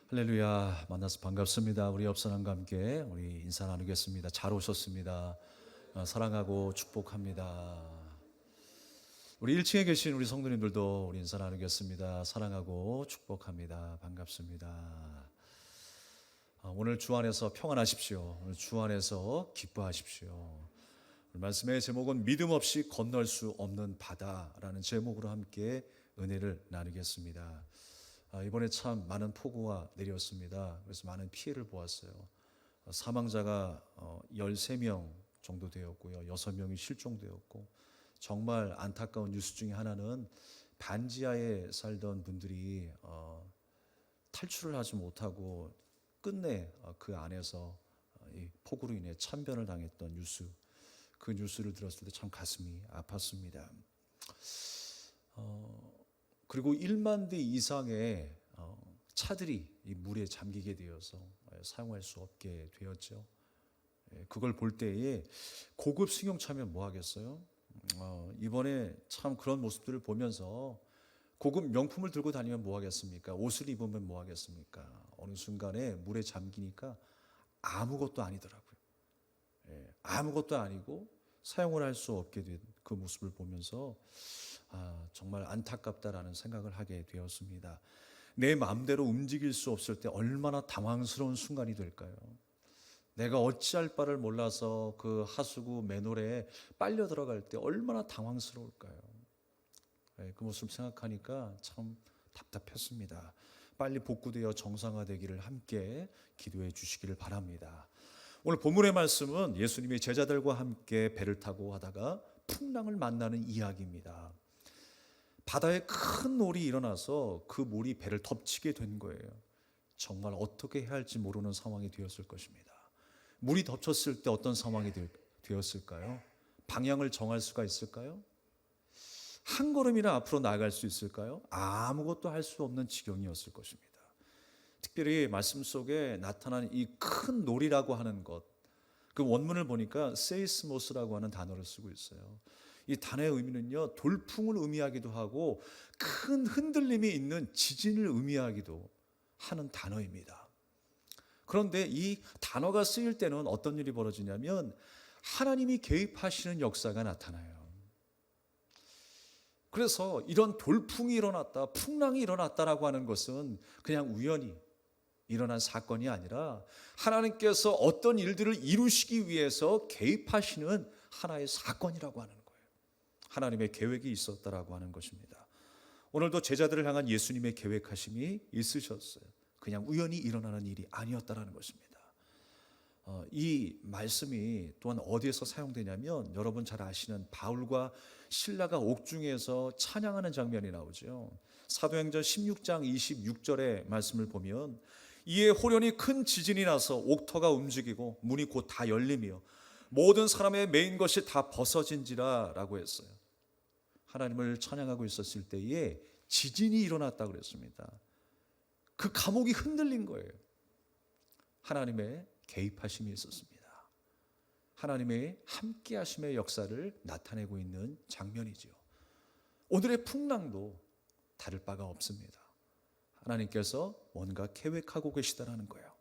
할렐루야, 만나서 반갑습니다. 우리 옆 사람과 함께 우리 인사 나누겠습니다. 잘 오셨습니다. 사랑하고 축복합니다. 우리 1층에 계신 우리 성도님들도 우리 인사 나누겠습니다. 사랑하고 축복합니다. 반갑습니다. 오늘 주 안에서 평안하십시오. 오늘 주 안에서 기뻐하십시오. 오늘 말씀의 제목은 믿음 없이 건널 수 없는 바다라는 제목으로 함께 은혜를 나누겠습니다. 이번에 참 많은 폭우가 내렸습니다. 그래서 많은 피해를 보았어요. 사망자가 13명 정도 되었고요. 6명이 실종되었고, 정말 안타까운 뉴스 중에 하나는 반지하에 살던 분들이 탈출을 하지 못하고 끝내 그 안에서 이 폭우로 인해 참변을 당했던 뉴스, 그 뉴스를 들었을 때 참 가슴이 아팠습니다. 그리고 1만 대 이상의 차들이 이 물에 잠기게 되어서 사용할 수 없게 되었죠. 그걸 볼 때에 고급 승용차면 뭐 하겠어요? 이번에 참 그런 모습들을 보면서 고급 명품을 들고 다니면 뭐 하겠습니까? 옷을 입으면 뭐 하겠습니까? 어느 순간에 물에 잠기니까 아무것도 아니더라고요. 아무것도 아니고 사용을 할 수 없게 된 그 모습을 보면서 정말 안타깝다라는 생각을 하게 되었습니다. 내 마음대로 움직일 수 없을 때 얼마나 당황스러운 순간이 될까요? 내가 어찌할 바를 몰라서 그 하수구 맨홀에 빨려 들어갈 때 얼마나 당황스러울까요? 그 모습 생각하니까 참 답답했습니다. 빨리 복구되어 정상화되기를 함께 기도해 주시기를 바랍니다. 오늘 본문의 말씀은 예수님이 제자들과 함께 배를 타고 하다가 풍랑을 만나는 이야기입니다. 바다에 큰 놀이 일어나서 그 물이 배를 덮치게 된 거예요. 정말 어떻게 해야 할지 모르는 상황이 되었을 것입니다. 물이 덮쳤을 때 어떤 상황이 되었을까요? 방향을 정할 수가 있을까요? 한 걸음이나 앞으로 나아갈 수 있을까요? 아무것도 할 수 없는 지경이었을 것입니다. 특별히 말씀 속에 나타난 이 큰 놀이라고 하는 것, 그 원문을 보니까 세이스모스라고 하는 단어를 쓰고 있어요. 이 단어의 의미는요, 돌풍을 의미하기도 하고 큰 흔들림이 있는 지진을 의미하기도 하는 단어입니다. 그런데 이 단어가 쓰일 때는 어떤 일이 벌어지냐면 하나님이 개입하시는 역사가 나타나요. 그래서 이런 돌풍이 일어났다, 풍랑이 일어났다라고 하는 것은 그냥 우연히 일어난 사건이 아니라 하나님께서 어떤 일들을 이루시기 위해서 개입하시는 하나의 사건이라고 하는 거예요. 하나님의 계획이 있었다라고 하는 것입니다. 오늘도 제자들을 향한 예수님의 계획하심이 있으셨어요. 그냥 우연히 일어나는 일이 아니었다라는 것입니다. 이 말씀이 또한 어디에서 사용되냐면 여러분 잘 아시는 바울과 실라가 옥중에서 찬양하는 장면이 나오죠. 사도행전 16장 26절의 말씀을 보면 이에 호련히 큰 지진이 나서 옥터가 움직이고 문이 곧 다 열리며 모든 사람의 매인 것이 다 벗어진지라 라고 했어요. 하나님을 찬양하고 있었을 때에 지진이 일어났다고 그랬습니다. 그 감옥이 흔들린 거예요. 하나님의 개입하심이 있었습니다. 하나님의 함께하심의 역사를 나타내고 있는 장면이죠. 오늘의 풍랑도 다를 바가 없습니다. 하나님께서 뭔가 계획하고 계시다라는 거예요.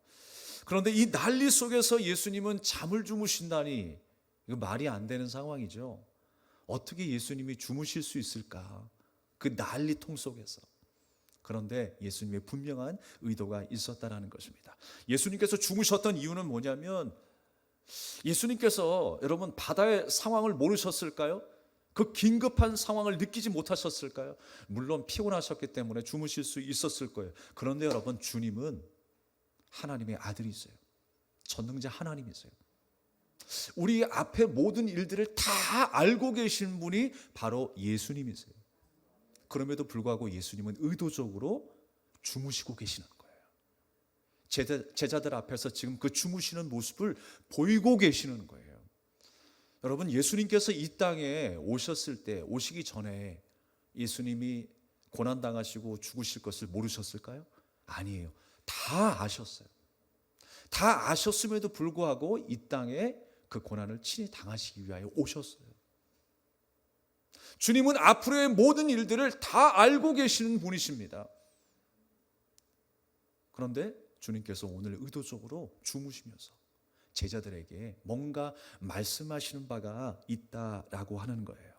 그런데 이 난리 속에서 예수님은 잠을 주무신다니 이거 말이 안 되는 상황이죠. 어떻게 예수님이 주무실 수 있을까? 그 난리통 속에서. 그런데 예수님의 분명한 의도가 있었다라는 것입니다. 예수님께서 주무셨던 이유는 뭐냐면 예수님께서 여러분 바다의 상황을 모르셨을까요? 그 긴급한 상황을 느끼지 못하셨을까요? 물론 피곤하셨기 때문에 주무실 수 있었을 거예요. 그런데 여러분 주님은 하나님의 아들이세요. 전능자 하나님이세요. 우리 앞에 모든 일들을 다 알고 계신 분이 바로 예수님이세요. 그럼에도 불구하고 예수님은 의도적으로 주무시고 계시는 거예요. 제자들 앞에서 지금 그 주무시는 모습을 보이고 계시는 거예요. 여러분 예수님께서 이 땅에 오셨을 때 오시기 전에 예수님이 고난당하시고 죽으실 것을 모르셨을까요? 아니에요. 다 아셨어요. 다 아셨음에도 불구하고 이 땅에 그 고난을 친히 당하시기 위하여 오셨어요. 주님은 앞으로의 모든 일들을 다 알고 계시는 분이십니다. 그런데 주님께서 오늘 의도적으로 주무시면서 제자들에게 뭔가 말씀하시는 바가 있다라고 하는 거예요.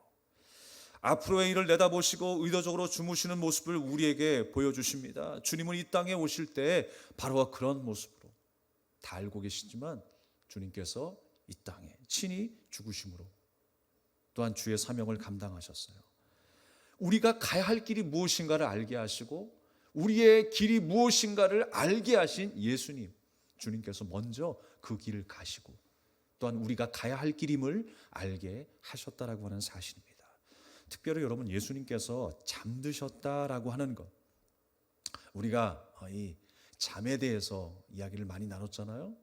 앞으로의 일을 내다보시고 의도적으로 주무시는 모습을 우리에게 보여주십니다. 주님은 이 땅에 오실 때 바로 그런 모습으로, 다 알고 계시지만 주님께서 이 땅에 친히 죽으심으로 또한 주의 사명을 감당하셨어요. 우리가 가야 할 길이 무엇인가를 알게 하시고 우리의 길이 무엇인가를 알게 하신 예수님, 주님께서 먼저 그 길을 가시고 또한 우리가 가야 할 길임을 알게 하셨다라고 하는 사실입니다. 특별히 여러분, 예수님께서 잠드셨다라고 하는 것, 우리가 이 잠에 대해서 이야기를 많이 나눴잖아요.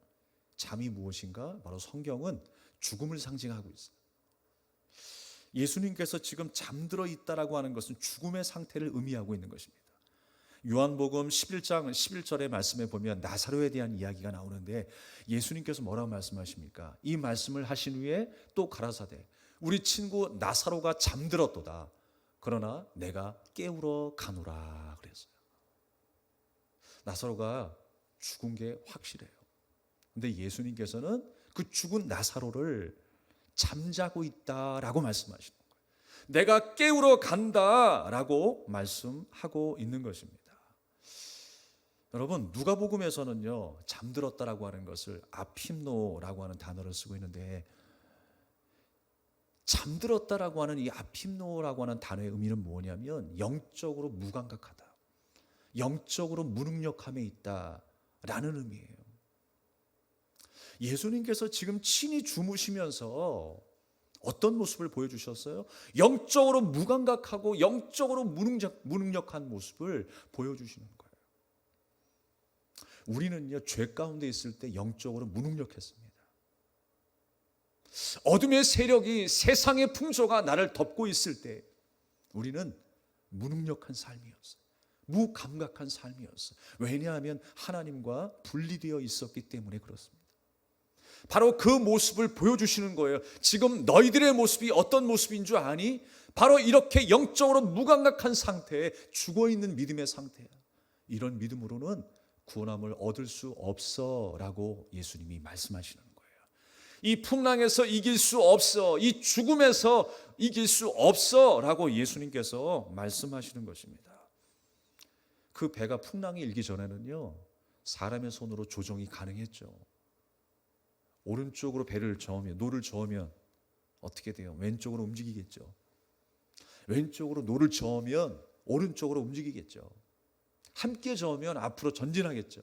잠이 무엇인가? 바로 성경은 죽음을 상징하고 있어요. 예수님께서 지금 잠들어 있다라고 하는 것은 죽음의 상태를 의미하고 있는 것입니다. 요한복음 11장 11절의 말씀에 보면 나사로에 대한 이야기가 나오는데 예수님께서 뭐라고 말씀하십니까? 이 말씀을 하신 후에 또 가라사대 우리 친구 나사로가 잠들었도다. 그러나 내가 깨우러 가노라 그랬어요. 나사로가 죽은 게 확실해요. 근데 예수님께서는 그 죽은 나사로를 잠자고 있다라고 말씀하시는 거예요. 내가 깨우러 간다라고 말씀하고 있는 것입니다. 여러분, 누가복음에서는요 잠들었다라고 하는 것을 아핍노라고 하는 단어를 쓰고 있는데, 잠들었다라고 하는 이 아핍노라고 하는 단어의 의미는 뭐냐면 영적으로 무감각하다, 영적으로 무능력함에 있다라는 의미예요. 예수님께서 지금 친히 주무시면서 어떤 모습을 보여주셨어요? 영적으로 무감각하고 영적으로 무능력한 모습을 보여주시는 거예요. 우리는요 죄 가운데 있을 때 영적으로 무능력했습니다. 어둠의 세력이, 세상의 풍조가 나를 덮고 있을 때 우리는 무능력한 삶이었어요. 무감각한 삶이었어요. 왜냐하면 하나님과 분리되어 있었기 때문에 그렇습니다. 바로 그 모습을 보여주시는 거예요. 지금 너희들의 모습이 어떤 모습인 줄 아니? 바로 이렇게 영적으로 무감각한 상태에 죽어있는 믿음의 상태야. 이런 믿음으로는 구원함을 얻을 수 없어 라고 예수님이 말씀하시는 거예요. 이 풍랑에서 이길 수 없어, 이 죽음에서 이길 수 없어 라고 예수님께서 말씀하시는 것입니다. 그 배가 풍랑이 일기 전에는요 사람의 손으로 조종이 가능했죠. 오른쪽으로 배를 저으면, 노를 저으면 어떻게 돼요? 왼쪽으로 움직이겠죠. 왼쪽으로 노를 저으면 오른쪽으로 움직이겠죠. 함께 저으면 앞으로 전진하겠죠.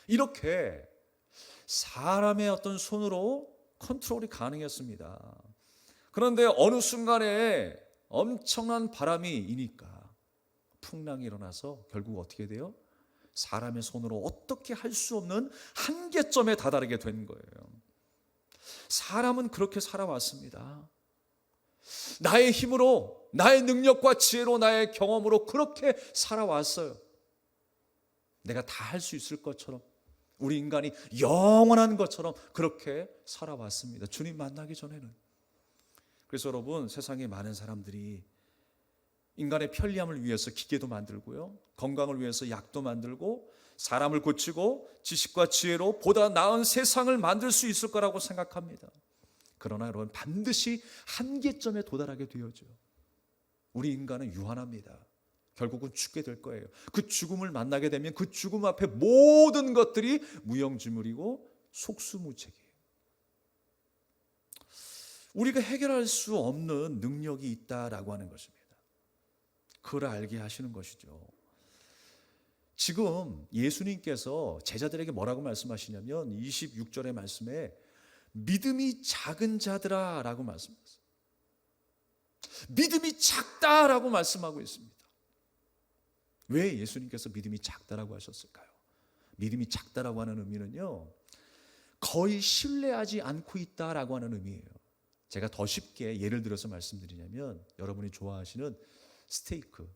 이렇게 사람의 어떤 손으로 컨트롤이 가능했습니다. 그런데 어느 순간에 엄청난 바람이 이니까 풍랑이 일어나서 결국 어떻게 돼요? 사람의 손으로 어떻게 할 수 없는 한계점에 다다르게 된 거예요. 사람은 그렇게 살아왔습니다. 나의 힘으로, 나의 능력과 지혜로, 나의 경험으로 그렇게 살아왔어요. 내가 다 할 수 있을 것처럼, 우리 인간이 영원한 것처럼 그렇게 살아왔습니다. 주님 만나기 전에는. 그래서 여러분, 세상에 많은 사람들이 인간의 편리함을 위해서 기계도 만들고요, 건강을 위해서 약도 만들고, 사람을 고치고 지식과 지혜로 보다 나은 세상을 만들 수 있을 거라고 생각합니다. 그러나 여러분, 반드시 한계점에 도달하게 되어죠. 우리 인간은 유한합니다. 결국은 죽게 될 거예요. 그 죽음을 만나게 되면 그 죽음 앞에 모든 것들이 무용지물이고 속수무책이에요. 우리가 해결할 수 없는 능력이 있다라고 하는 것입니다. 그걸 알게 하시는 것이죠. 지금 예수님께서 제자들에게 뭐라고 말씀하시냐면 26절의 말씀에 믿음이 작은 자들아 라고 말씀하셨어요. 믿음이 작다라고 말씀하고 있습니다. 왜 예수님께서 믿음이 작다라고 하셨을까요? 믿음이 작다라고 하는 의미는요, 거의 신뢰하지 않고 있다라고 하는 의미예요. 제가 더 쉽게 예를 들어서 말씀드리냐면, 여러분이 좋아하시는 스테이크,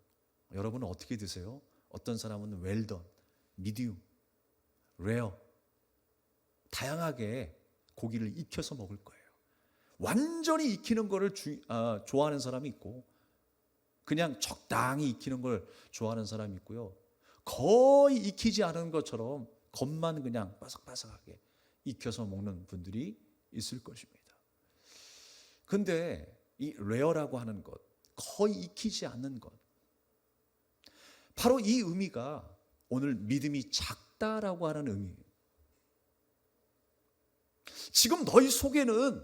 여러분은 어떻게 드세요? 어떤 사람은 웰던, 미디움, 레어, 다양하게 고기를 익혀서 먹을 거예요. 완전히 익히는 거를 좋아하는 사람이 있고, 그냥 적당히 익히는 걸 좋아하는 사람이 있고요. 거의 익히지 않은 것처럼 겉만 그냥 바삭바삭하게 익혀서 먹는 분들이 있을 것입니다. 근데 이 레어라고 하는 것, 거의 익히지 않는 것, 바로 이 의미가 오늘 믿음이 작다라고 하는 의미예요. 지금 너희 속에는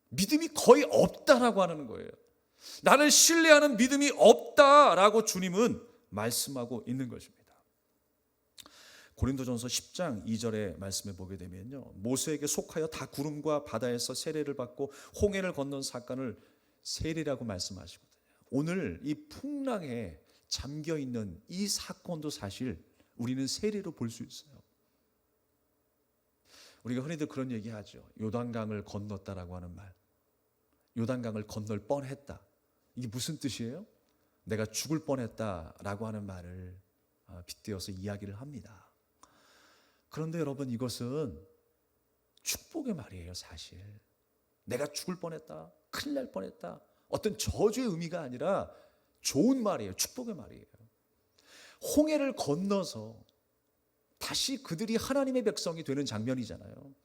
믿음이 거의 없다라고 하는 거예요. 나를 신뢰하는 믿음이 없다라고 주님은 말씀하고 있는 것입니다. 고린도전서 10장 2절의 말씀에 보게 되면요, 모세에게 속하여 다 구름과 바다에서 세례를 받고 홍해를 건넌 사건을 세례라고 말씀하시거든요. 오늘 이 풍랑에 잠겨 있는 이 사건도 사실 우리는 세례로 볼 수 있어요. 우리가 흔히들 그런 얘기하죠. 요단강을 건넜다라고 하는 말. 요단강을 건널 뻔했다. 이게 무슨 뜻이에요? 내가 죽을 뻔했다라고 하는 말을 빗대어서 이야기를 합니다. 그런데 여러분, 이것은 축복의 말이에요. 사실 내가 죽을 뻔했다, 큰일 날 뻔했다, 어떤 저주의 의미가 아니라 좋은 말이에요. 축복의 말이에요. 홍해를 건너서 다시 그들이 하나님의 백성이 되는 장면이잖아요.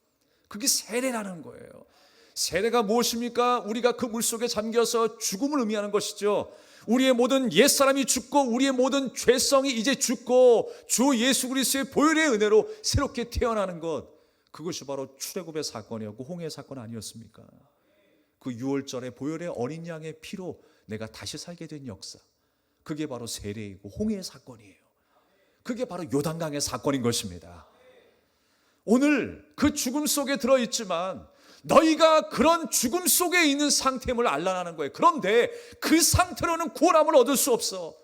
그게 세례라는 거예요. 세례가 무엇입니까? 우리가 그 물속에 잠겨서 죽음을 의미하는 것이죠. 우리의 모든 옛사람이 죽고 우리의 모든 죄성이 이제 죽고 주 예수 그리스도의 보혈의 은혜로 새롭게 태어나는 것, 그것이 바로 출애굽의 사건이었고 홍해의 사건 아니었습니까? 그 유월절에 보혈의 어린 양의 피로 내가 다시 살게 된 역사, 그게 바로 세례이고 홍해의 사건이에요. 그게 바로 요단강의 사건인 것입니다. 오늘 그 죽음 속에 들어있지만 너희가 그런 죽음 속에 있는 상태임을 알라는 거예요. 그런데 그 상태로는 구원함을 얻을 수 없어.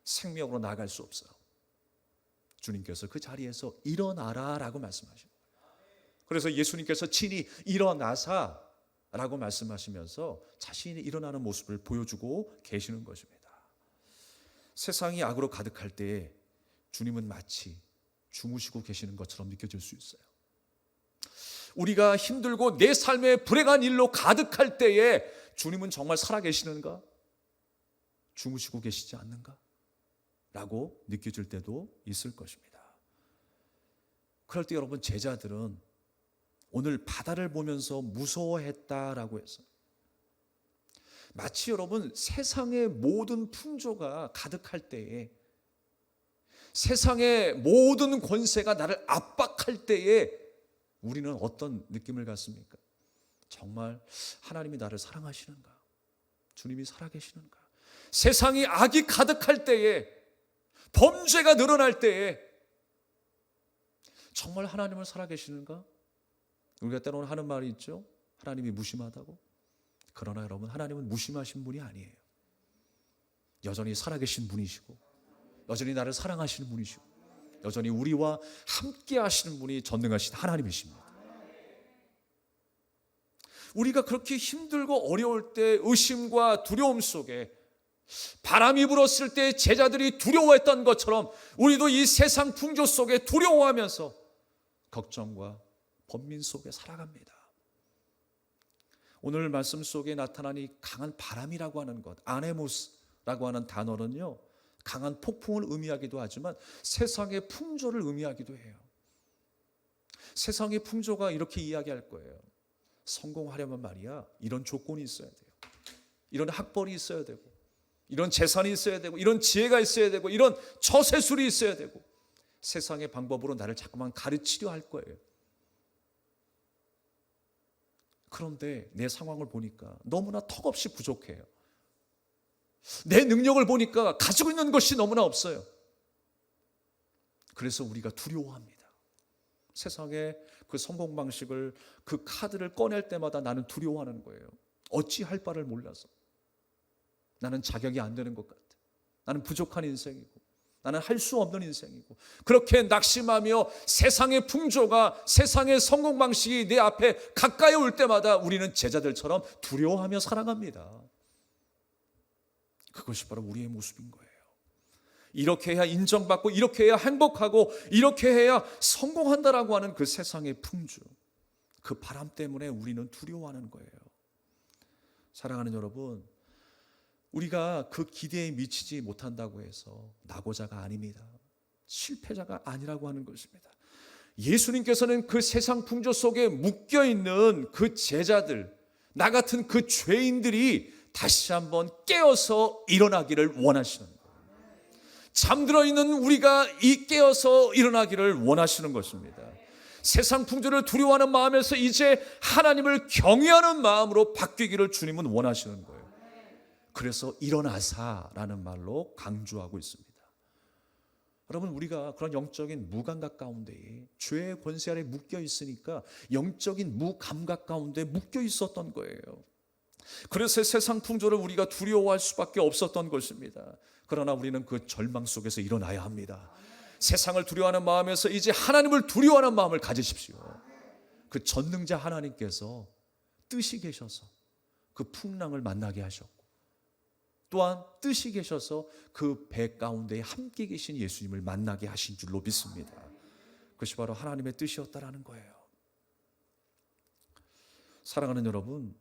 생명으로 나아갈 수 없어. 주님께서 그 자리에서 일어나라 라고 말씀하십니다. 그래서 예수님께서 친히 일어나사 라고 말씀하시면서 자신이 일어나는 모습을 보여주고 계시는 것입니다. 세상이 악으로 가득할 때에 주님은 마치 주무시고 계시는 것처럼 느껴질 수 있어요. 우리가 힘들고 내 삶에 불행한 일로 가득할 때에 주님은 정말 살아계시는가? 주무시고 계시지 않는가? 라고 느껴질 때도 있을 것입니다. 그럴 때 여러분, 제자들은 오늘 바다를 보면서 무서워했다라고 해서 마치 여러분 세상의 모든 풍조가 가득할 때에, 세상의 모든 권세가 나를 압박할 때에 우리는 어떤 느낌을 갖습니까? 정말 하나님이 나를 사랑하시는가? 주님이 살아계시는가? 세상이 악이 가득할 때에, 범죄가 늘어날 때에 정말 하나님을 살아계시는가? 우리가 때로는 하는 말이 있죠. 하나님이 무심하다고. 그러나 여러분, 하나님은 무심하신 분이 아니에요. 여전히 살아계신 분이시고, 여전히 나를 사랑하시는 분이시고, 여전히 우리와 함께 하시는 분이 전능하신 하나님이십니다. 우리가 그렇게 힘들고 어려울 때 의심과 두려움 속에, 바람이 불었을 때 제자들이 두려워했던 것처럼 우리도 이 세상 풍조 속에 두려워하면서 걱정과 번민 속에 살아갑니다. 오늘 말씀 속에 나타난 이 강한 바람이라고 하는 것, 아네모스라고 하는 단어는요, 강한 폭풍을 의미하기도 하지만 세상의 풍조를 의미하기도 해요. 세상의 풍조가 이렇게 이야기할 거예요. 성공하려면 말이야, 이런 조건이 있어야 돼요. 이런 학벌이 있어야 되고, 이런 재산이 있어야 되고, 이런 지혜가 있어야 되고, 이런 처세술이 있어야 되고, 세상의 방법으로 나를 자꾸만 가르치려 할 거예요. 그런데 내 상황을 보니까 너무나 턱없이 부족해요. 내 능력을 보니까 가지고 있는 것이 너무나 없어요. 그래서 우리가 두려워합니다. 세상의 그 성공 방식을, 그 카드를 꺼낼 때마다 나는 두려워하는 거예요. 어찌할 바를 몰라서. 나는 자격이 안 되는 것 같아. 나는 부족한 인생이고, 나는 할 수 없는 인생이고, 그렇게 낙심하며 세상의 풍조가, 세상의 성공 방식이 내 앞에 가까이 올 때마다 우리는 제자들처럼 두려워하며 살아갑니다. 그것이 바로 우리의 모습인 거예요. 이렇게 해야 인정받고, 이렇게 해야 행복하고, 이렇게 해야 성공한다라고 하는 그 세상의 풍조, 그 바람 때문에 우리는 두려워하는 거예요. 사랑하는 여러분, 우리가 그 기대에 미치지 못한다고 해서 낙오자가 아닙니다. 실패자가 아니라고 하는 것입니다. 예수님께서는 그 세상 풍조 속에 묶여있는 그 제자들, 나 같은 그 죄인들이 다시 한번 깨어서 일어나기를 원하시는 거예요. 잠들어 있는 우리가 이 깨어서 일어나기를 원하시는 것입니다. 세상 풍조를 두려워하는 마음에서 이제 하나님을 경외하는 마음으로 바뀌기를 주님은 원하시는 거예요. 그래서 일어나사라는 말로 강조하고 있습니다. 여러분, 우리가 그런 영적인 무감각 가운데에 죄의 권세 아래 묶여 있으니까 영적인 무감각 가운데 묶여 있었던 거예요. 그래서 세상 풍조를 우리가 두려워할 수밖에 없었던 것입니다. 그러나 우리는 그 절망 속에서 일어나야 합니다. 세상을 두려워하는 마음에서 이제 하나님을 두려워하는 마음을 가지십시오. 그 전능자 하나님께서 뜻이 계셔서 그 풍랑을 만나게 하셨고, 또한 뜻이 계셔서 그 배 가운데 함께 계신 예수님을 만나게 하신 줄로 믿습니다. 그것이 바로 하나님의 뜻이었다라는 거예요. 사랑하는 여러분,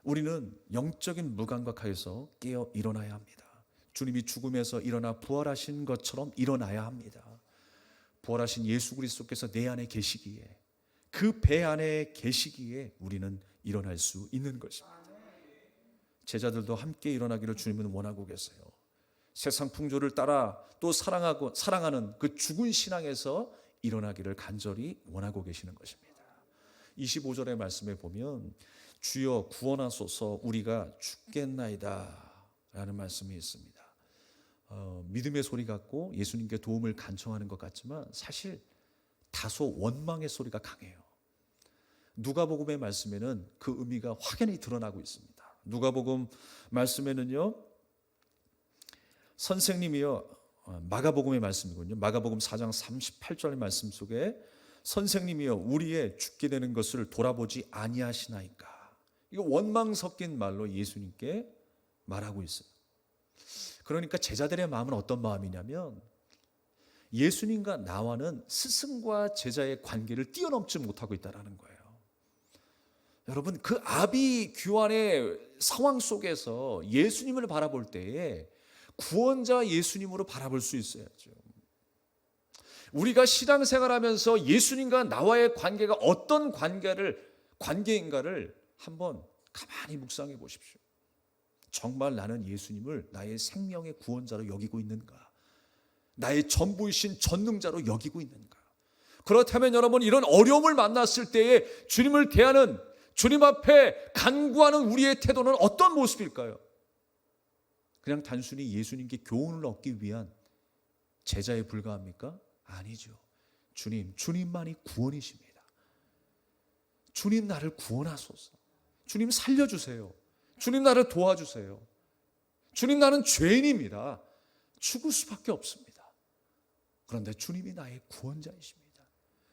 우리는 영적인 무감각하에서 깨어 일어나야 합니다. 주님이 죽음에서 일어나 부활하신 것처럼 일어나야 합니다. 부활하신 예수 그리스도께서 내 안에 계시기에, 그 배 안에 계시기에 우리는 일어날 수 있는 것입니다. 제자들도 함께 일어나기를 주님은 원하고 계세요. 세상 풍조를 따라 또 사랑하는 그 죽은 신앙에서 일어나기를 간절히 원하고 계시는 것입니다. 25절의 말씀에 보면 주여 구원하소서 우리가 죽겠나이다 라는 말씀이 있습니다. 믿음의 소리 같고 예수님께 도움을 간청하는 것 같지만 사실 다소 원망의 소리가 강해요. 누가복음의 말씀에는 그 의미가 확연히 드러나고 있습니다. 누가복음 말씀에는요, 선생님이요, 마가복음의 말씀이군요. 마가복음 4장 38절의 말씀 속에 선생님이요 우리의 죽게 되는 것을 돌아보지 아니하시나이까. 이거 원망 섞인 말로 예수님께 말하고 있어요. 그러니까 제자들의 마음은 어떤 마음이냐면 예수님과 나와는 스승과 제자의 관계를 뛰어넘지 못하고 있다는 거예요. 여러분, 그 아비 규환의 상황 속에서 예수님을 바라볼 때에 구원자 예수님으로 바라볼 수 있어야죠. 우리가 신앙생활하면서 예수님과 나와의 관계가 어떤 관계인가를 한번 가만히 묵상해 보십시오. 정말 나는 예수님을 나의 생명의 구원자로 여기고 있는가? 나의 전부이신 전능자로 여기고 있는가? 그렇다면 여러분, 이런 어려움을 만났을 때에 주님을 대하는, 주님 앞에 간구하는 우리의 태도는 어떤 모습일까요? 그냥 단순히 예수님께 교훈을 얻기 위한 제자에 불과합니까? 아니죠. 주님만이 구원이십니다. 주님 나를 구원하소서. 주님 살려주세요. 주님 나를 도와주세요. 주님 나는 죄인입니다. 죽을 수밖에 없습니다. 그런데 주님이 나의 구원자이십니다.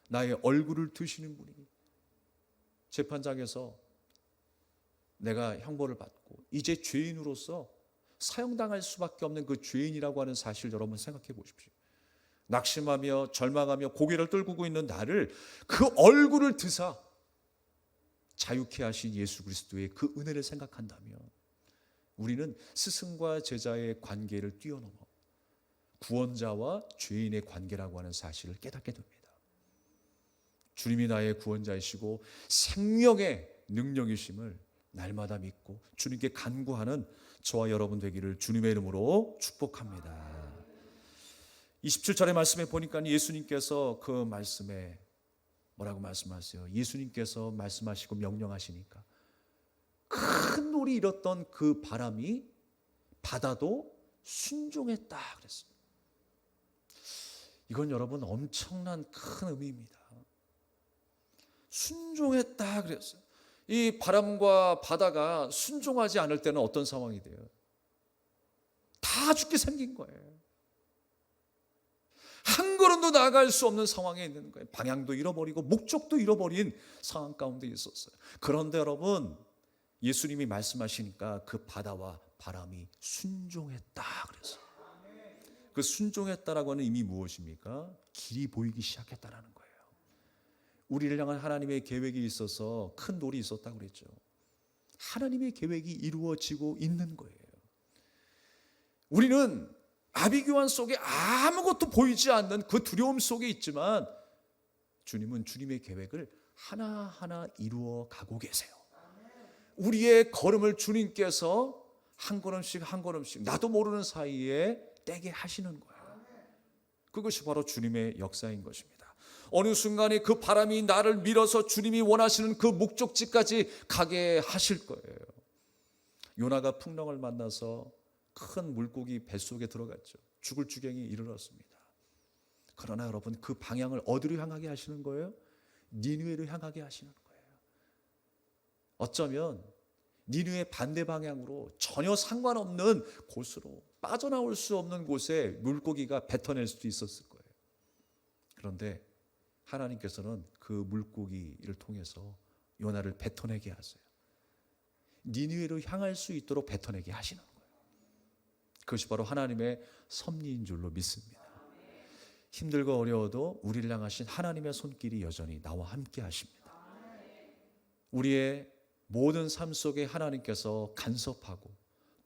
나의 얼굴을 드시는 분이 재판장에서 내가 형벌을 받고 이제 죄인으로서 사형당할 수밖에 없는 그 죄인이라고 하는 사실 여러분 생각해 보십시오. 낙심하며 절망하며 고개를 떨구고 있는 나를 그 얼굴을 드사 자유케 하신 예수 그리스도의 그 은혜를 생각한다면 우리는 스승과 제자의 관계를 뛰어넘어 구원자와 죄인의 관계라고 하는 사실을 깨닫게 됩니다. 주님이 나의 구원자이시고 생명의 능력이심을 날마다 믿고 주님께 간구하는 저와 여러분 되기를 주님의 이름으로 축복합니다. 27절의 말씀에 보니까 예수님께서 그 말씀에 뭐라고 말씀하세요? 예수님께서 말씀하시고 명령하시니까 큰 놀이 일었던 그 바람이 바다도 순종했다 그랬습니다. 이건 여러분 엄청난 큰 의미입니다. 순종했다 그랬어요. 이 바람과 바다가 순종하지 않을 때는 어떤 상황이 돼요? 다 죽게 생긴 거예요. 한 걸음도 나아갈 수 없는 상황에 있는 거예요. 방향도 잃어버리고 목적도 잃어버린 상황 가운데 있었어요. 그런데 여러분, 예수님이 말씀하시니까 그 바다와 바람이 순종했다 그랬어요. 그 순종했다라고 하는 의미 무엇입니까? 길이 보이기 시작했다라는 거예요. 우리를 향한 하나님의 계획이 있어서 큰 놀이 있었다고 그랬죠. 하나님의 계획이 이루어지고 있는 거예요. 우리는 아비규환 속에 아무것도 보이지 않는 그 두려움 속에 있지만 주님은 주님의 계획을 하나하나 이루어 가고 계세요. 우리의 걸음을 주님께서 한 걸음씩 한 걸음씩 나도 모르는 사이에 떼게 하시는 거예요. 그것이 바로 주님의 역사인 것입니다. 어느 순간에 그 바람이 나를 밀어서 주님이 원하시는 그 목적지까지 가게 하실 거예요. 요나가 풍랑을 만나서 큰 물고기 뱃속에 들어갔죠. 죽을 지경에 이르렀습니다. 그러나 여러분, 그 방향을 어디로 향하게 하시는 거예요? 니느웨로 향하게 하시는 거예요. 어쩌면 니느웨 반대 방향으로 전혀 상관없는 곳으로, 빠져나올 수 없는 곳에 물고기가 뱉어낼 수도 있었을 거예요. 그런데 하나님께서는 그 물고기를 통해서 요나를 뱉어내게 하세요. 니느웨로 향할 수 있도록 뱉어내게 하시는 거예요. 그것이 바로 하나님의 섭리인 줄로 믿습니다. 힘들고 어려워도 우리를 향하신 하나님의 손길이 여전히 나와 함께 하십니다. 우리의 모든 삶 속에 하나님께서 간섭하고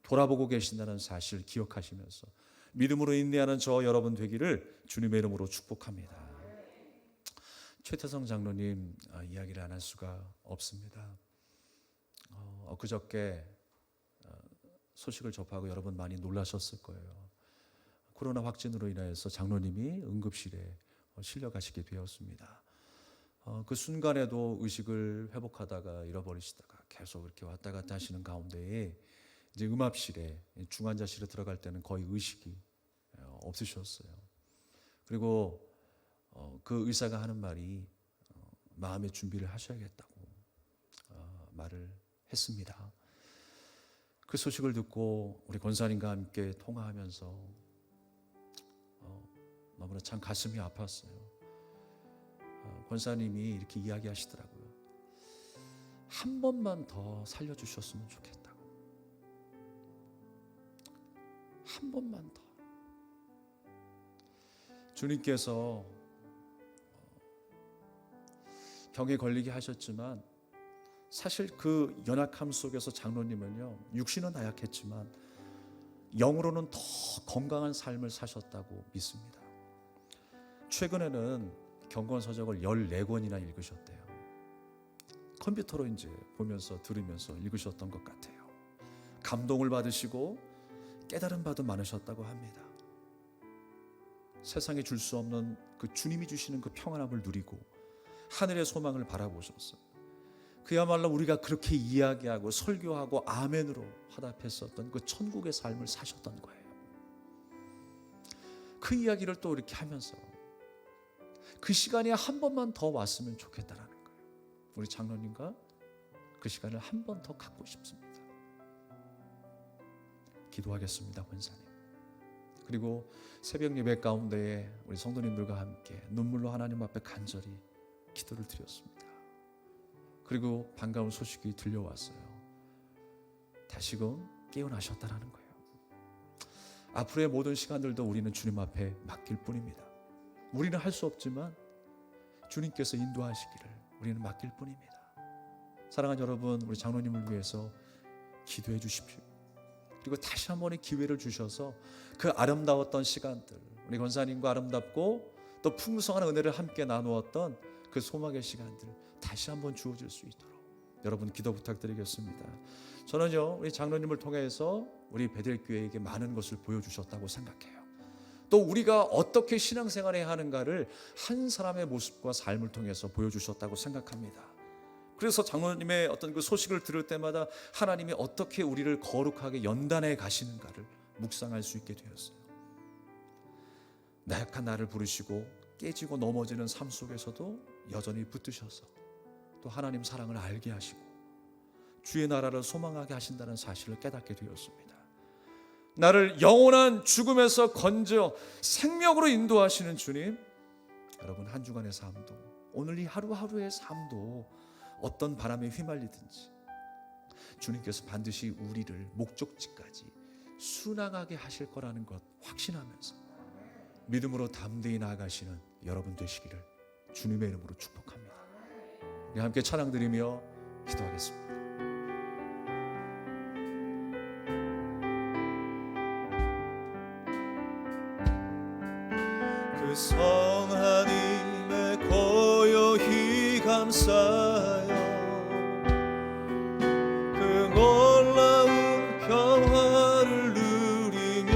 돌아보고 계신다는 사실을 기억하시면서 믿음으로 인내하는 저 여러분 되기를 주님의 이름으로 축복합니다. 최태성 장로님 이야기를 안 할 수가 없습니다. 엊그저께 소식을 접하고 여러분 많이 놀라셨을 거예요. 코로나 확진으로 인하여서 장로님이 응급실에 실려가시게 되었습니다. 그 순간에도 의식을 회복하다가 잃어버리시다가 계속 이렇게 왔다 갔다 하시는 가운데에 이제 음압실에, 중환자실에 들어갈 때는 거의 의식이 없으셨어요. 그리고 그 의사가 하는 말이 마음의 준비를 하셔야겠다고 말을 했습니다. 그 소식을 듣고 우리 권사님과 함께 통화하면서 너무나 참 가슴이 아팠어요. 권사님이 이렇게 이야기하시더라고요. 한 번만 더 살려주셨으면 좋겠다고. 한 번만 더. 주님께서 병에 걸리게 하셨지만 사실 그 연약함 속에서 장로님은요, 육신은 나약했지만 영으로는 더 건강한 삶을 사셨다고 믿습니다. 최근에는 경건서적을 14권이나 읽으셨대요. 컴퓨터로 이제 보면서 들으면서 읽으셨던 것 같아요. 감동을 받으시고 깨달은 바도 많으셨다고 합니다. 세상에 줄 수 없는 그 주님이 주시는 그 평안함을 누리고 하늘의 소망을 바라보셨어요. 그야말로 우리가 그렇게 이야기하고 설교하고 아멘으로 화답했었던 그 천국의 삶을 사셨던 거예요. 그 이야기를 또 이렇게 하면서 그 시간이 한 번만 더 왔으면 좋겠다라는 거예요. 우리 장로님과 그 시간을 한 번 더 갖고 싶습니다. 기도하겠습니다, 권사님. 그리고 새벽 예배 가운데에 우리 성도님들과 함께 눈물로 하나님 앞에 간절히 기도를 드렸습니다. 그리고 반가운 소식이 들려왔어요. 다시금 깨어나셨다라는 거예요. 앞으로의 모든 시간들도 우리는 주님 앞에 맡길 뿐입니다. 우리는 할 수 없지만 주님께서 인도하시기를 우리는 맡길 뿐입니다. 사랑하는 여러분, 우리 장로님을 위해서 기도해 주십시오. 그리고 다시 한 번의 기회를 주셔서 그 아름다웠던 시간들, 우리 권사님과 아름답고 또 풍성한 은혜를 함께 나누었던 그 소망의 시간들 다시 한번 주어질 수 있도록 여러분 기도 부탁드리겠습니다. 저는요, 우리 장로님을 통해서 우리 베델교회에게 많은 것을 보여주셨다고 생각해요. 또 우리가 어떻게 신앙생활해야 하는가를 한 사람의 모습과 삶을 통해서 보여주셨다고 생각합니다. 그래서 장로님의 어떤 그 소식을 들을 때마다 하나님이 어떻게 우리를 거룩하게 연단해 가시는가를 묵상할 수 있게 되었어요. 나약한 나를 부르시고 깨지고 넘어지는 삶 속에서도 여전히 붙드셔서 또 하나님 사랑을 알게 하시고 주의 나라를 소망하게 하신다는 사실을 깨닫게 되었습니다. 나를 영원한 죽음에서 건져 생명으로 인도하시는 주님, 여러분 한 주간의 삶도 오늘 이 하루하루의 삶도 어떤 바람에 휘말리든지 주님께서 반드시 우리를 목적지까지 순항하게 하실 거라는 것 확신하면서 믿음으로 담대히 나아가시는 여러분 되시기를 주님의 이름으로 축복합니다. 우리 함께 찬양 드리며 기도하겠습니다. 그 선하님의 고요히 감사하여 그 놀라운 평화를 누리며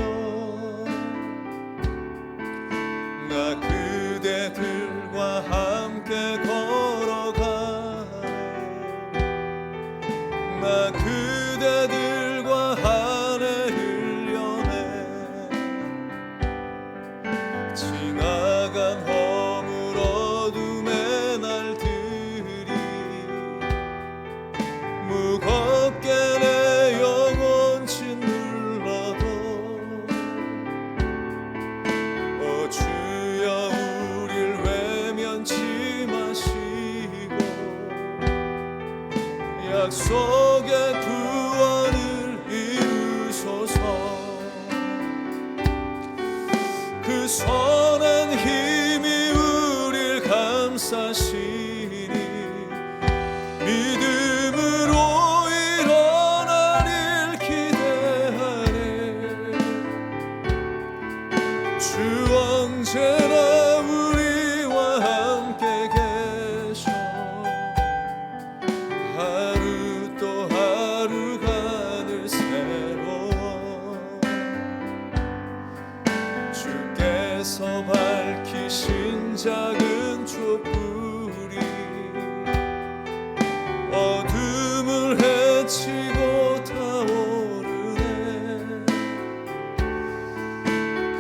나 그대들과 함께 걸어가네. 나 그대들과 하늘을 여네. 지나간 허물 어둠의 날들이 무겁게 내 영혼 짓눌러도 오 주여 우릴 외면치 마시고 약속의 구원을 이루소서. 그 선한 힘이 우릴 감싸시니 믿음으로 일어나릴 기대하네. 주 언제나 우리와 함께 계셔. 하루 또 하루가 늘 새로워. 주께서 밝히신 작은 촛불이 어둠을 헤치고 타오르네.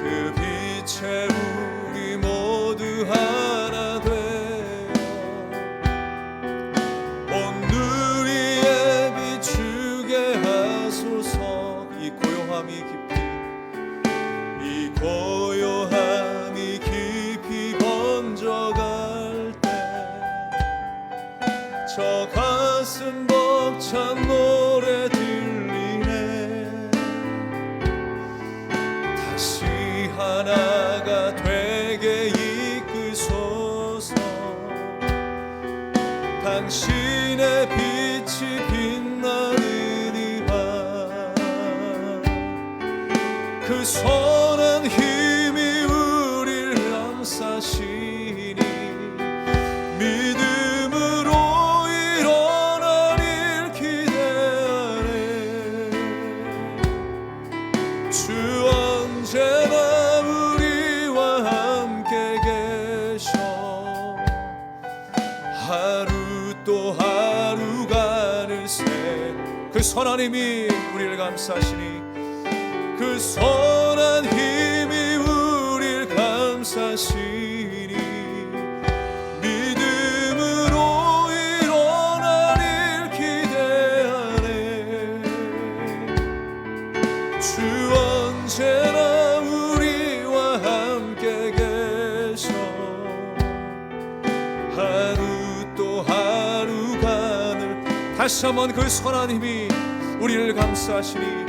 그 빛에 우리 모두 하나 되어 온누리에 비추게 하소서. 이 고요함이 깊이 번져갈 때 저 가슴 벅찬 노래 들리네. 다시 하나가 되게 이끄소서. 당신의 빛이 빛나는 이밤 그 선한 힘이 우릴 감싸시니 믿음으로 일어나릴 기대하네. 주 언제나 우리와 함께 계셔. 하루 또 하루가 늘 새. 그 선한 힘이 우리를 감싸시니 그 선한 힘이 우릴 감싸시니 믿음으로 일어나릴 기대하네. 주 언제나 우리와 함께 계셔. 하루 또 하루가 늘. 다시 한번 그 선한 힘이 우리를 감싸시니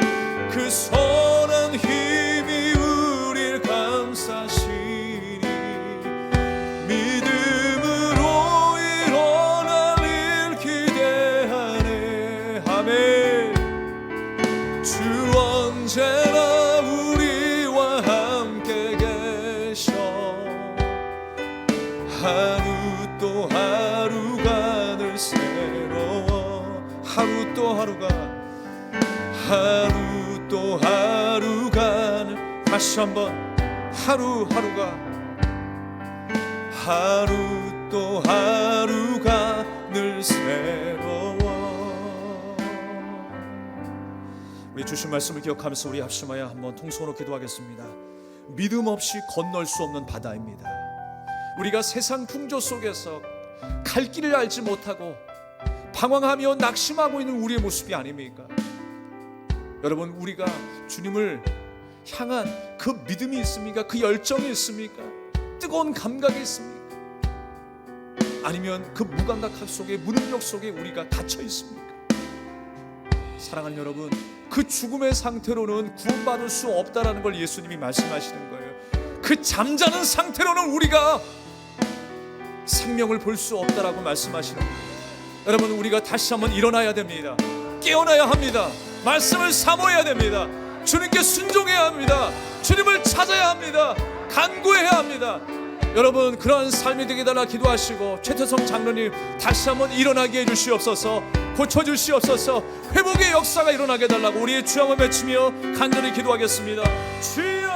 그 선한 힘이 우릴 감싸시니 믿음으로 일어나릴 기대하네. 아멘. 주 언제나 우리와 함께 계셔. 하루 또 하루가 늘 새로워. 하루 또 하루가 다시 한번 하루하루가 늘 새로워. 우리 주신 말씀을 기억하면서 우리 합심하여 한번 통성으로 기도하겠습니다. 믿음 없이 건널 수 없는 바다입니다. 우리가 세상 풍조 속에서 갈 길을 알지 못하고 방황하며 낙심하고 있는 우리의 모습이 아닙니까? 여러분, 우리가 주님을 향한 그 믿음이 있습니까? 그 열정이 있습니까? 뜨거운 감각이 있습니까? 아니면 그 무감각 속에, 무능력 속에 우리가 갇혀 있습니까? 사랑하는 여러분, 그 죽음의 상태로는 구원받을 수 없다라는 걸 예수님이 말씀하시는 거예요. 그 잠자는 상태로는 우리가 생명을 볼 수 없다라고 말씀하시는 거예요. 여러분, 우리가 다시 한번 일어나야 됩니다. 깨어나야 합니다. 말씀을 사모해야 됩니다. 주님께 순종해야 합니다. 주님을 찾아야 합니다. 간구해야 합니다. 여러분, 그러한 삶이 되게 달라 기도하시고 최태성 장로님 다시 한번 일어나게 해주시옵소서. 고쳐주시옵소서. 회복의 역사가 일어나게 달라고 우리의 주 한번 외치며 간절히 기도하겠습니다. 주여